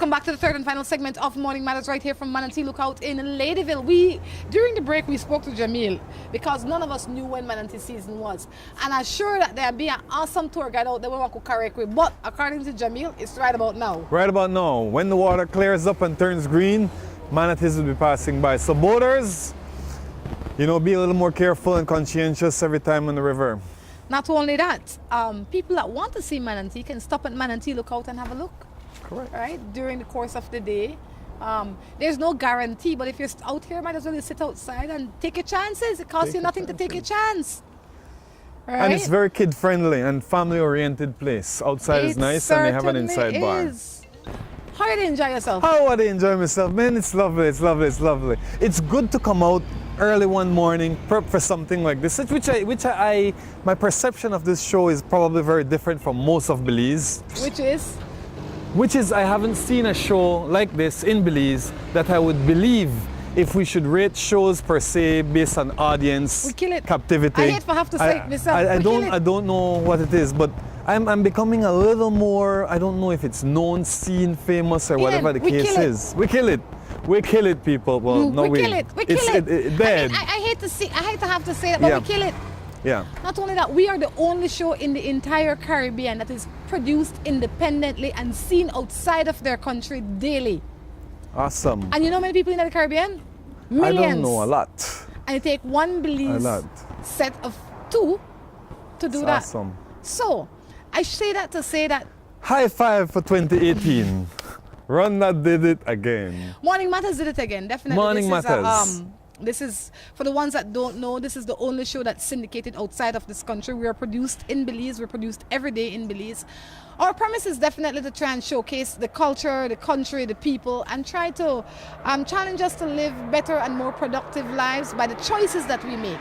Back to the third and final segment of Morning Matters right here from Manatee Lookout in Ladyville. During the break, we spoke to Jamil because none of us knew when Manatee season was. And I'm sure that there'll be an awesome tour guide out there we want to correct with. But according to Jamil, it's right about now. Right about now. When the water clears up and turns green, manatees will be passing by. So boaters, be a little more careful and conscientious every time on the river. Not only that, people that want to see Manatee can stop at Manatee Lookout and have a look. Correct. Right, during the course of the day. There's no guarantee, but if you're out here, might as well sit outside and take your chances. It costs you nothing to take a chance. Right? And it's very kid-friendly and family-oriented place. Outside is nice and they have an inside bar. How did you enjoy yourself? How would I enjoy myself? Man, it's lovely, it's lovely, it's lovely. It's good to come out early one morning, prep for something like this, my perception of this show is probably very different from most of Belize. Which is? I haven't seen a show like this in Belize that I would believe if we should rate shows per se based on audience We kill it. captivity. I hate to have to say it myself. I don't know what it is, but I'm becoming a little more, I don't know if it's known, seen, famous, or whatever the case is. We kill it. We kill it, people. Well, no, we kill it. We kill it. Dead. I hate to have to say that, but Yeah. we kill it. Yeah. Not only that, we are the only show in the entire Caribbean that is produced independently and seen outside of their country daily. Awesome. And you know how many people in the Caribbean? Millions. I don't know, a lot. And you take one Belize set of 2 to do that. Awesome. So, I say that to say that High five for 2018. Rhonda did it again. Morning Matters did it again, definitely. Morning Matters. This is, for the ones that don't know, this is the only show that's syndicated outside of this country. We are produced in Belize. We're produced every day in Belize. Our premise is definitely to try and showcase the culture, the country, the people, and try to challenge us to live better and more productive lives by the choices that we make.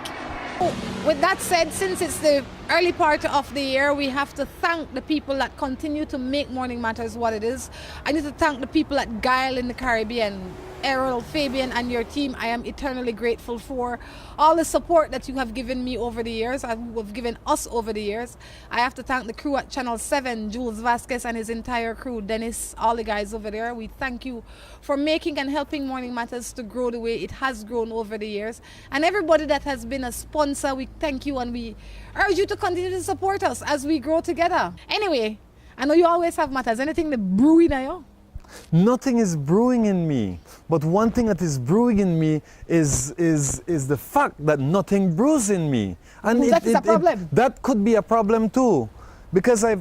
With that said, since it's the early part of the year, we have to thank the people that continue to make Morning Matters what it is. I need to thank the people at Guile in the Caribbean. Errol, Fabian, and your team, I am eternally grateful for all the support that you have given me over the years, and have given us over the years. I have to thank the crew at Channel 7, Jules Vasquez and his entire crew, Dennis, all the guys over there. We thank you for making and helping Morning Matters to grow the way it has grown over the years. And everybody that has been a sponsor, we thank you and we urge you to continue to support us as we grow together. Anyway, I know you always have matters. Anything that brewing now? You? Nothing is brewing in me, but one thing that is brewing in me is the fact that nothing brews in me, and that is a problem. That could be a problem too, because I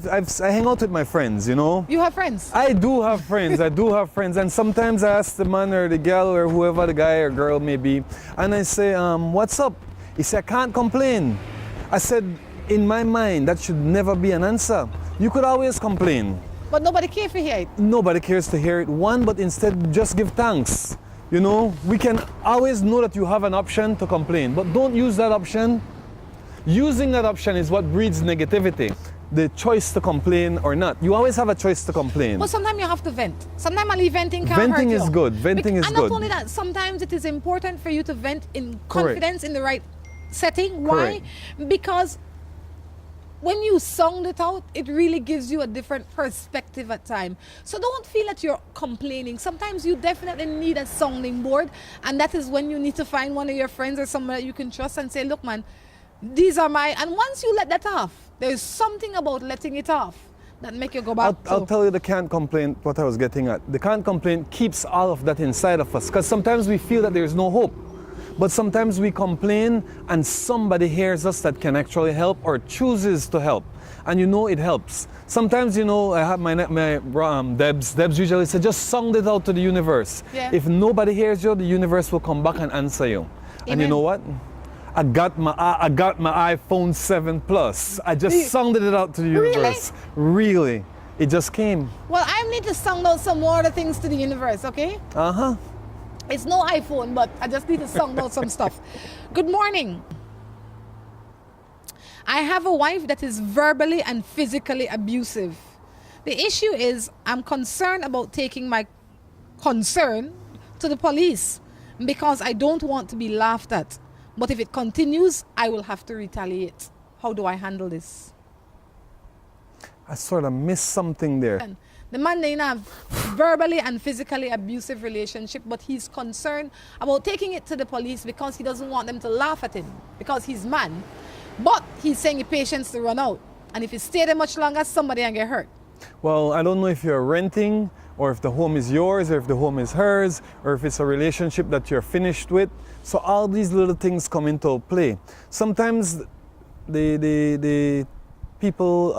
hang out with my friends, you know. You have friends? I do have friends. I do have friends, and sometimes I ask the man or the girl or whoever the guy or girl may be, and I say, "What's up?" He said, "I can't complain." I said, in my mind, that should never be an answer. You could always complain. But nobody cares to hear it. Nobody cares to hear it, one, but instead just give thanks. You know, we can always know that you have an option to complain, but don't use that option. Using that option is what breeds negativity. The choice to complain or not. You always have a choice to complain. But sometimes you have to vent. Sometimes only venting can't hurt you. Venting is good. Venting is good. And not only that, sometimes it is important for you to vent in confidence, in the right setting. Why? Because when you sound it out, it really gives you a different perspective at time. So don't feel that you're complaining. Sometimes you definitely need a sounding board, and that is when you need to find one of your friends or someone that you can trust and say, look man, these are my, and once you let that off, there's something about letting it off that make you go back I'll tell you the can't complain, what I was getting at. The can't complain keeps all of that inside of us, because sometimes we feel that there's no hope. But sometimes we complain and somebody hears us that can actually help or chooses to help. And you know it helps. Sometimes, you know, I have my Debs usually say, just sound it out to the universe. Yeah. If nobody hears you, the universe will come back and answer you. Amen. And you know what? I got my iPhone 7 Plus. I just sounded it out to the universe. Really? It just came. Well, I need to sound out some more other things to the universe, okay? Uh-huh. It's no iPhone, but I just need to sound out some stuff. Good morning. I have a wife that is verbally and physically abusive. The issue is I'm concerned about taking my concern to the police because I don't want to be laughed at. But if it continues, I will have to retaliate. How do I handle this? I sort of missed something there. The man they have verbally and physically abusive relationship, but he's concerned about taking it to the police because he doesn't want them to laugh at him because he's man. But he's saying his patience to run out. And if he stay there much longer, somebody can get hurt. Well, I don't know if you're renting or if the home is yours or if the home is hers or if it's a relationship that you're finished with. So all these little things come into play. Sometimes the people,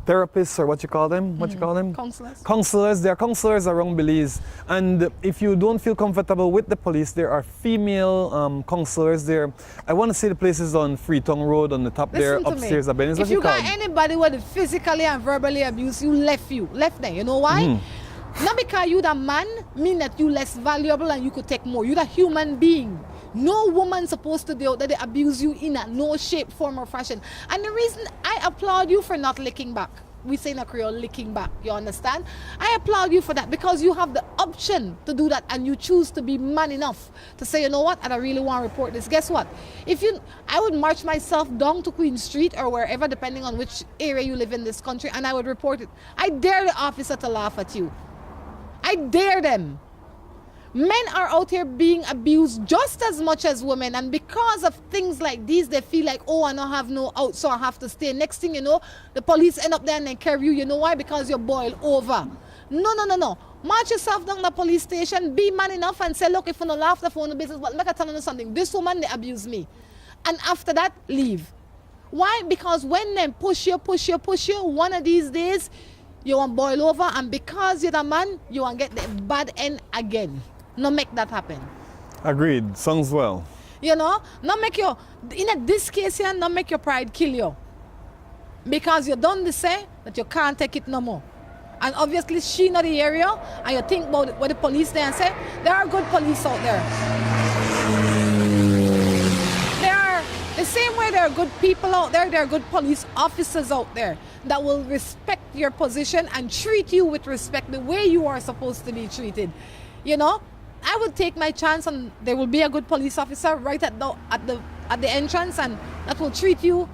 therapists or what you call them? Counselors. There are counselors around Belize. And if you don't feel comfortable with the police, there are female counselors there. I want to say the places on Freetown Road on the top. Listen there, upstairs. If you got anybody who physically and verbally abuse you, left there. You know why? Not because you the man mean that you less valuable and you could take more. You the human being. No woman supposed to do that they abuse you in a no shape, form or fashion. And the reason I applaud you for not licking back. We say in a Creole, licking back, you understand? I applaud you for that because you have the option to do that and you choose to be man enough to say, you know what, I really want to report this. Guess what? I would march myself down to Queen Street or wherever, depending on which area you live in this country, and I would report it. I dare the officer to laugh at you. I dare them. Men are out here being abused just as much as women, and because of things like these, they feel like, oh, I don't have no out, so I have to stay. Next thing you know, the police end up there and they carry you. You know why? Because you're boiled over. No. March yourself down the police station, be man enough and say, look, if you don't laugh the phone business, but make I tell you something. This woman, they abuse me. And after that, leave. Why? Because when they push you, one of these days, you won't boil over, and because you're the man, you won't get the bad end again. No make that happen. Agreed. Sounds well. You know, not make your, in this case here, not make your pride kill you. Because you done the say that you can't take it no more. And obviously she not the area, and you think about what the police there and say, there are good police out there. There are, the same way there are good people out there, there are good police officers out there that will respect your position and treat you with respect the way you are supposed to be treated. You know, I would take my chance and there will be a good police officer right at the entrance, and that will treat you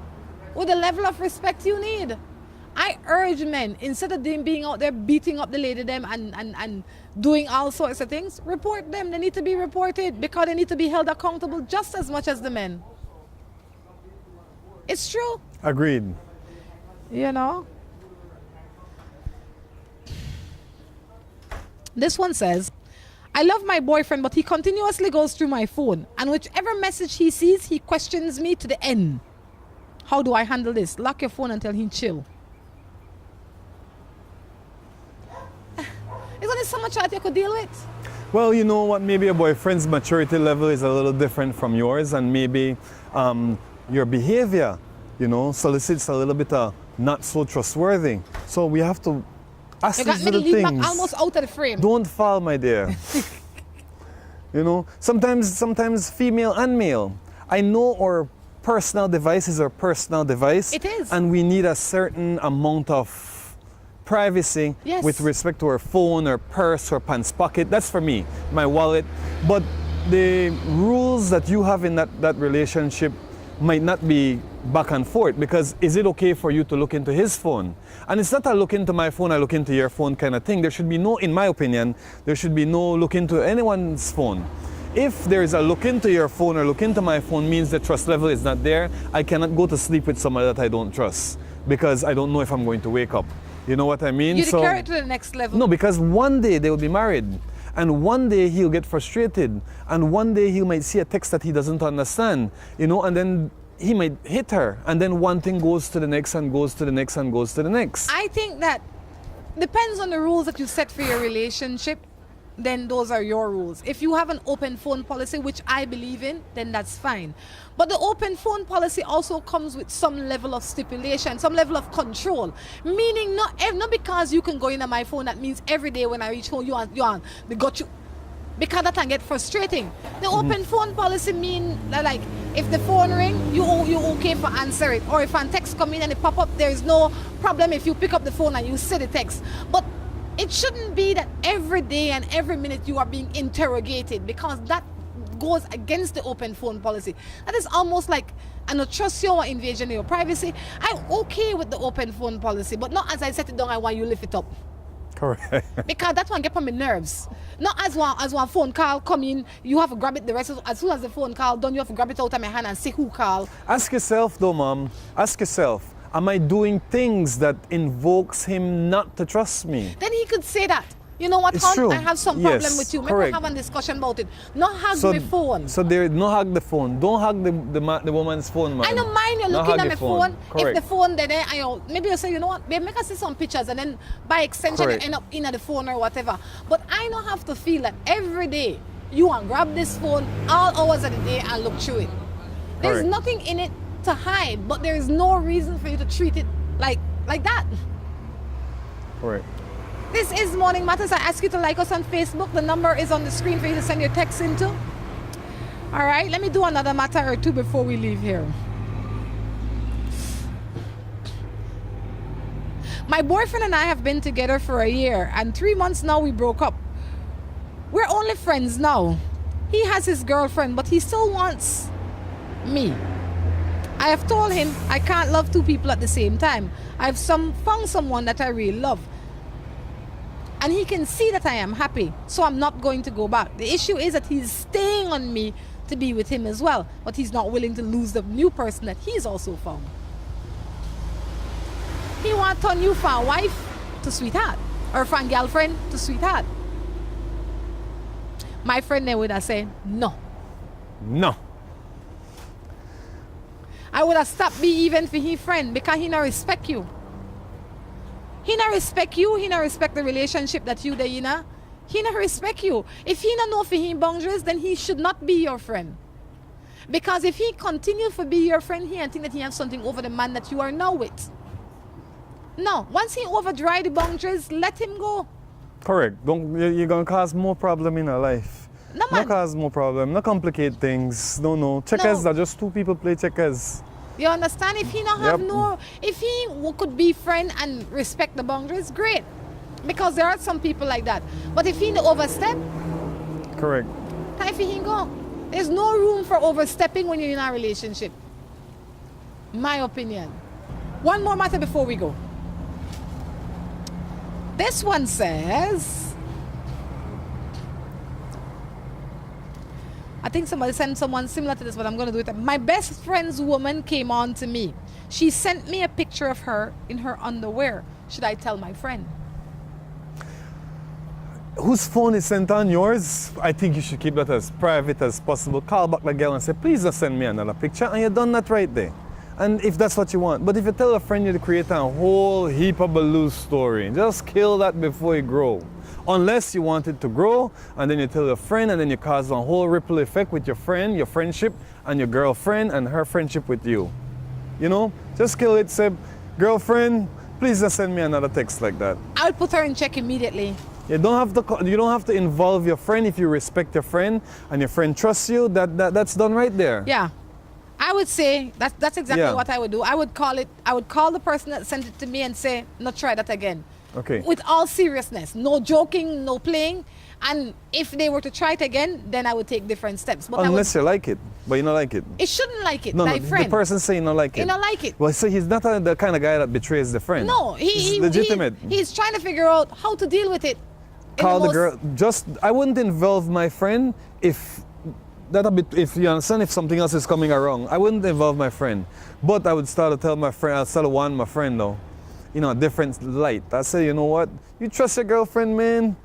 with the level of respect you need. I urge men, instead of them being out there beating up the lady them and doing all sorts of things, report them. They need to be reported because they need to be held accountable just as much as the men. It's true. Agreed. You know. This one says, I love my boyfriend, but he continuously goes through my phone, and whichever message he sees, he questions me to the end. How do I handle this? Lock your phone until he chill. Isn't it so much that you could deal with? Well, you know what? Maybe a boyfriend's maturity level is a little different from yours, and maybe your behavior, solicits a little bit not so trustworthy. So we have to ask these little things. Back almost out of the frame. Don't fall, my dear. Sometimes female and male. I know our personal device is our personal device. It is. And we need a certain amount of privacy with respect to our phone, or purse, or pants pocket. That's for me, my wallet. But the rules that you have in that relationship might not be back and forth, because is it okay for you to look into his phone? And it's not a look into my phone, I look into your phone kind of thing. There should be no, in my opinion, there should be no look into anyone's phone. If there's a look into your phone or look into my phone, means the trust level is not there. I cannot go to sleep with somebody that I don't trust, because I don't know if I'm going to wake up. You know what I mean? You carry it to the next level. No, because one day they will be married. And one day he'll get frustrated, and one day he might see a text that he doesn't understand, and then he might hit her, and then one thing goes to the next and goes to the next and goes to the next. I think that depends on the rules that you set for your relationship, then those are your rules. If you have an open phone policy, which I believe in, then that's fine. But the open phone policy also comes with some level of stipulation, some level of control. Meaning not because you can go into my phone, that means every day when I reach home, they got you. Because that can get frustrating. The open phone policy mean that, like, if the phone ring, you okay for answer it. Or if a text come in and it pop up, there is no problem if you pick up the phone and you see the text. But it shouldn't be that every day and every minute you are being interrogated, because that goes against the open phone policy. That is almost like an intrusion or invasion of your privacy. I'm okay with the open phone policy, but not as I set it down, I want you lift it up. Correct. Because that one get on my nerves. Not as one phone call come in, you have to grab it the rest of, as soon as the phone call done, you have to grab it out of my hand and see who call. Ask yourself though, Mom, am I doing things that invokes him not to trust me? Then he could say that. You know what, It's true. I have some problem with you. Correct. Maybe have a discussion about it. Not hug my phone. So there, no hug the phone. Don't hug the woman's phone, man. I don't mind you No looking hug at my the phone. Correct. If the phone there, maybe you say, you know what, babe, make us see some pictures, and then by extension Correct. you end up in the phone or whatever. But I don't have to feel that every day you want to grab this phone all hours of the day and look through it. There's Correct. nothing in it to hide, but there is no reason for you to treat it like that. Correct. This is Morning Matters. I ask you to like us on Facebook. The number is on the screen for you to send your text into. All right, let me do another matter or two before we leave here. My boyfriend and I have been together for a year, and 3 months now we broke up. We're only friends now. He has his girlfriend, but he still wants me. I have told him I can't love two people at the same time. I've found someone that I really love. And he can see that I am happy, so I'm not going to go back. The issue is that he's staying on me to be with him as well, but he's not willing to lose the new person that he's also found. He wants to turn you from wife to sweetheart, or from girlfriend to sweetheart. My friend there would have said, no. No. I would have stopped be even for his friend because he not respect you. He not respect you, he not respect the relationship that you there, you know. He not respect you. If he not know for him boundaries, then he should not be your friend. Because if he continue to be your friend, he and think that he has something over the man that you are now with. No, once he overdry the boundaries, let him go. Correct. You're going to cause more problem in your life. No, man. Not cause more problem, not complicate things. No. Checkers are just two people play checkers. You understand? If he not have if he could be friend and respect the boundaries, great. Because there are some people like that. But if he overstep, correct. time for him go. There's no room for overstepping when you're in a relationship. My opinion. One more matter before we go. This one says, I think somebody sent someone similar to this, but I'm going to do it. My best friend's woman came on to me. She sent me a picture of her in her underwear. Should I tell my friend? Whose phone is sent on? Yours? I think you should keep that as private as possible. Call back the girl and say, please just send me another picture, and you're done that right there. And if that's what you want. But if you tell a friend, you create a whole heap of balloon story. Just kill that before it grow. Unless you want it to grow, and then you tell your friend, and then you cause a whole ripple effect with your friend, your friendship, and your girlfriend, and her friendship with you. You know? Just kill it, say, girlfriend, please just send me another text like that. I'll put her in check immediately. You don't have to involve your friend. If you respect your friend, and your friend trusts you, that's done right there. Yeah. I would say that's exactly what I would do. I would call the person that sent it to me and say, not try that again. Okay. With all seriousness. No joking, no playing. And if they were to try it again, then I would take different steps. But unless you like it, but you don't like it. It shouldn't like it, no, my friend. The person saying not like it. You don't like it. Well, so he's not the kind of guy that betrays the friend. No, he's legitimate. He's trying to figure out how to deal with it. Call the girl. I wouldn't involve my friend if you understand, if something else is coming around. I wouldn't involve my friend. But I would start to tell my friend, I'll start to warn my friend though, a different light. I say, you know what, you trust your girlfriend, man,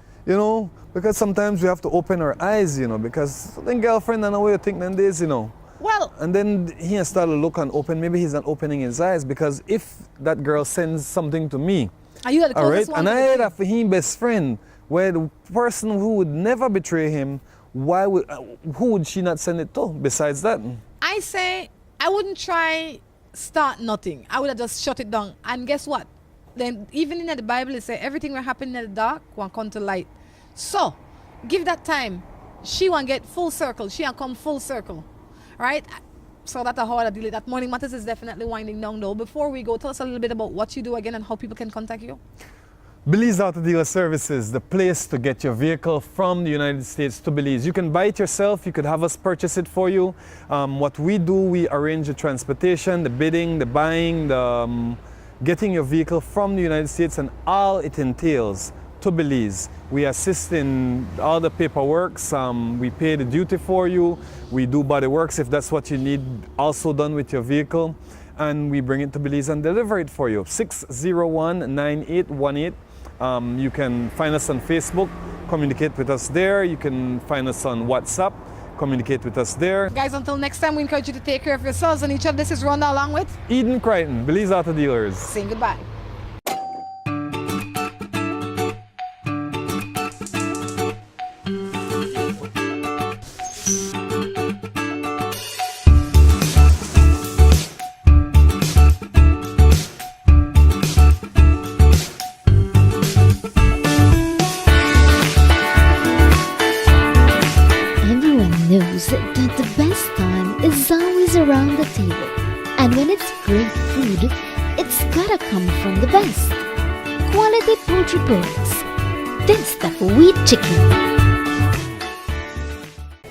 because sometimes we have to open our eyes, because then girlfriend and the way you think them days, Well. And then he has started to look and open, maybe he's not opening his eyes, because if that girl sends something to me, are you the closest one? And I had for him best friend, where the person who would never betray him, who would she not send it to besides that? I say I wouldn't try start nothing. I would have just shut it down. And guess what? Then even in the Bible it says everything will happen in the dark will come to light. So give that time. She won't get full circle. She will come full circle. Right? So that's how I deal with that. Morning Matters is definitely winding down though. Before we go, tell us a little bit about what you do again and how people can contact you. Belize Auto Dealer Services, the place to get your vehicle from the United States to Belize. You can buy it yourself, you could have us purchase it for you. What we do, we arrange the transportation, the bidding, the buying, getting your vehicle from the United States and all it entails to Belize. We assist in all the paperwork, we pay the duty for you, we do body works if that's what you need also done with your vehicle, and we bring it to Belize and deliver it for you. 601-9818. You can find us on Facebook, communicate with us there. You can find us on WhatsApp, communicate with us there. Guys, until next time, we encourage you to take care of yourselves and each other. This is Rhonda along with Eden Crichton, Belize Auto Dealers. Saying goodbye. knows that the best fun is always around the table. And when it's great food, it's gotta come from the best. Quality poultry products. This the wheat chicken.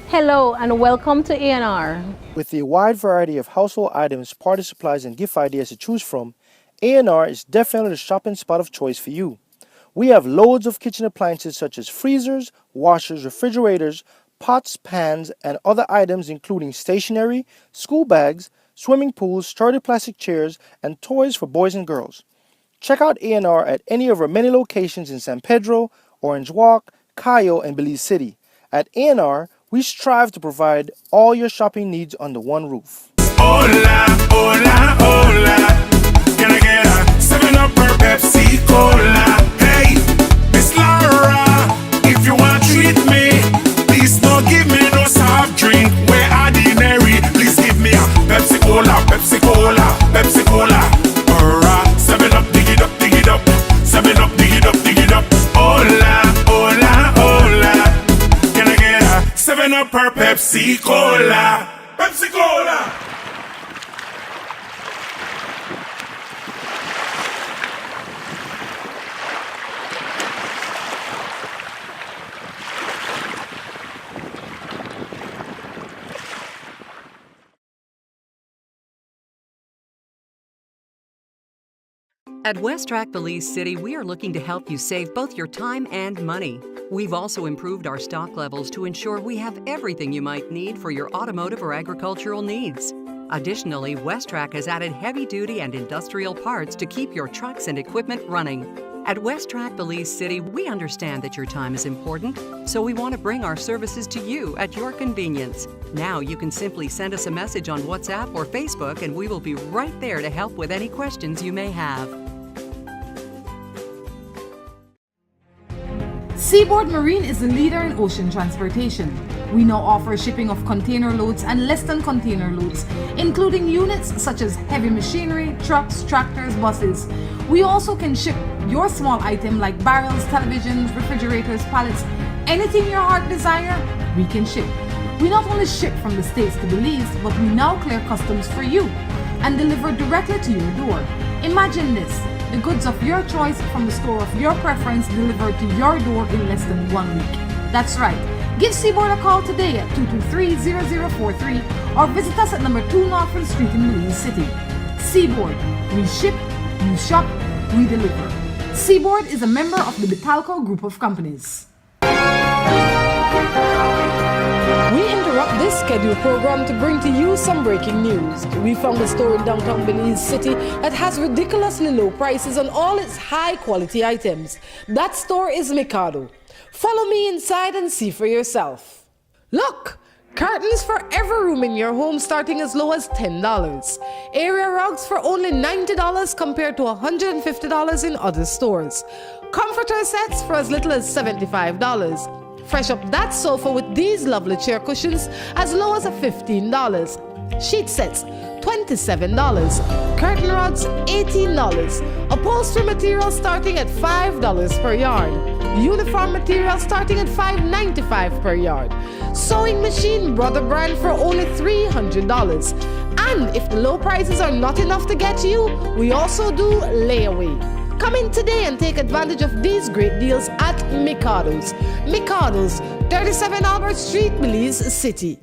Hello and welcome to A&R. With a wide variety of household items, party supplies, and gift ideas to choose from, A&R is definitely the shopping spot of choice for you. We have loads of kitchen appliances such as freezers, washers, refrigerators, pots, pans, and other items including stationery, school bags, swimming pools, sturdy plastic chairs, and toys for boys and girls. Check out A&R at any of our many locations in San Pedro, Orange Walk, Cayo, and Belize City. At A&R, we strive to provide all your shopping needs under one roof. Hola, hola, hola. Can I get a 7-Up or Pepsi Cola? Hey, Miss Laura, if you want to treat me, please don't give me no soft drink. We're ordinary. Please give me a Pepsi Cola, Pepsi Cola, Pepsi Cola. Or a 7-Up, dig it up, dig it up. 7-Up, dig it up, dig it up. Hola, hola, hola. Can I get a 7-Up or Pepsi Cola? Pepsi Cola! At West Track Belize City, we are looking to help you save both your time and money. We've also improved our stock levels to ensure we have everything you might need for your automotive or agricultural needs. Additionally, West Track has added heavy-duty and industrial parts to keep your trucks and equipment running. At West Track Belize City, we understand that your time is important, so we want to bring our services to you at your convenience. Now you can simply send us a message on WhatsApp or Facebook and we will be right there to help with any questions you may have. Seaboard Marine is a leader in ocean transportation. We now offer shipping of container loads and less than container loads, including units such as heavy machinery, trucks, tractors, buses. We also can ship your small item like barrels, televisions, refrigerators, pallets, anything your heart desire, we can ship. We not only ship from the States to Belize, but we now clear customs for you and deliver directly to your door. Imagine this. The goods of your choice from the store of your preference delivered to your door in less than 1 week. That's right. Give Seaboard a call today at 223-0043 or visit us at number 2 Northfield Street in Belize City. Seaboard. We ship, you shop, we deliver. Seaboard is a member of the Betalco Group of Companies. We interrupt this scheduled program to bring to you some breaking news. We found a store in downtown Belize City that has ridiculously low prices on all its high-quality items. That store is Mikado. Follow me inside and see for yourself. Look! Curtains for every room in your home starting as low as $10. Area rugs for only $90 compared to $150 in other stores. Comforter sets for as little as $75. Fresh up that sofa with these lovely chair cushions as low as $15. Sheet sets, $27. Curtain rods, $18. Upholstery material starting at $5 per yard. Uniform material starting at $5.95 per yard. Sewing machine Brother brand for only $300. And if the low prices are not enough to get you, we also do layaway. Come in today and take advantage of these great deals at Mikado's. Mikado's, 37 Albert Street, Belize City.